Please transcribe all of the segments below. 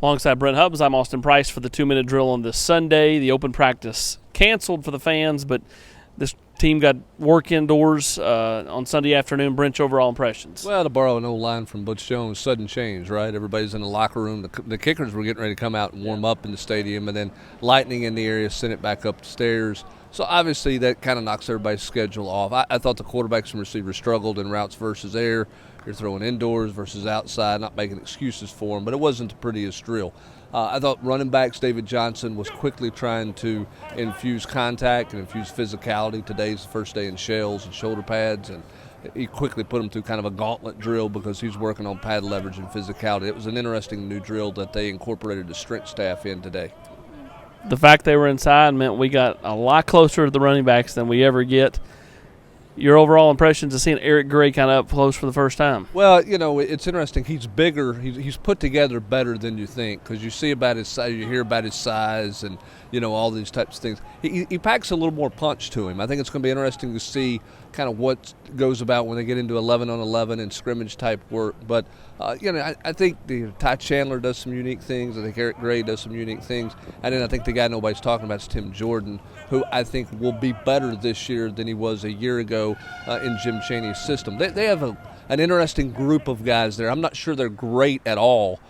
Alongside Brent Hubbs, I'm Austin Price for the 2-minute drill on this Sunday. The open practice canceled for the fans, but this team got work indoors on Sunday afternoon. Brent's overall impressions? Well, to borrow an old line from Butch Jones, sudden change, right? Everybody's in the locker room. The kickers were getting ready to come out and warm up in the stadium, and then lightning in the area sent it back up the stairs. So obviously that kind of knocks everybody's schedule off. I thought the quarterbacks and receivers struggled in routes versus air. You're throwing indoors versus outside, not making excuses for them, but it wasn't the prettiest drill. I thought running backs, David Johnson was quickly trying to infuse contact and infuse physicality. Today's the first day in shells and shoulder pads, and he quickly put him through kind of a gauntlet drill because he's working on pad leverage and physicality. It was an interesting new drill that they incorporated the strength staff in today. The fact they were inside meant we got a lot closer to the running backs than we ever get. Your overall impressions of seeing Eric Gray kind of up close for the first time? Well, you know, it's interesting. He's bigger. He's put together better than you think because you see about his size, you hear about his size, and you know all these types of things. He packs a little more punch to him. I think it's going to be interesting to see kind of what goes about when they get into 11-on-11 and scrimmage type work. But you know, I think Ty Chandler does some unique things. I think Eric Gray does some unique things, and then I think the guy nobody's talking about is Tim Jordan, who I think will be better this year than he was a year ago in Jim Chaney's system. They have an interesting group of guys there. I'm not sure they're great at all,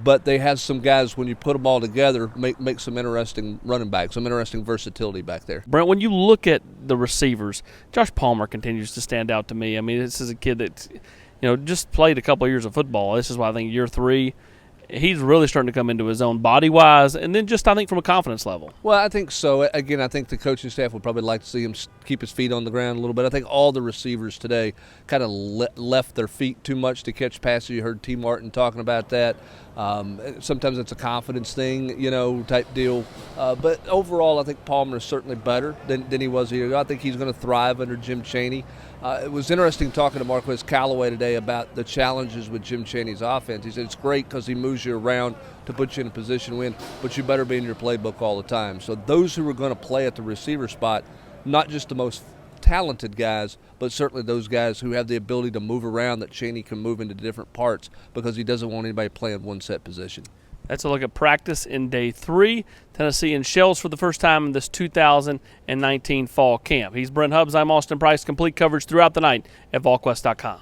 but they have some guys, when you put them all together, make some interesting running backs, some interesting versatility back there. Brent, when you look at the receivers, Josh Palmer continues to stand out to me. I mean, this is a kid that, you know, just played a couple of years of football. This is why I think year 3, he's really starting to come into his own body-wise, and then just I think from a confidence level. Well, I think so. Again, I think the coaching staff would probably like to see him keep his feet on the ground a little bit. I think all the receivers today kind of left their feet too much to catch passes. You heard T. Martin talking about that. Sometimes it's a confidence thing, you know, type deal. But overall, I think Palmer is certainly better than he was a year ago. I think he's going to thrive under Jim Chaney. It was interesting talking to Marquez Callaway today about the challenges with Jim Chaney's offense. He said it's great because he moves you around to put you in a position to win, but you better be in your playbook all the time. So those who are going to play at the receiver spot, not just the most talented guys, but certainly those guys who have the ability to move around that Chaney can move into different parts because he doesn't want anybody playing one set position. That's a look at practice in day 3. Tennessee in shells for the first time in this 2019 fall camp. He's Brent Hubbs. I'm Austin Price. Complete coverage throughout the night at Volquest.com.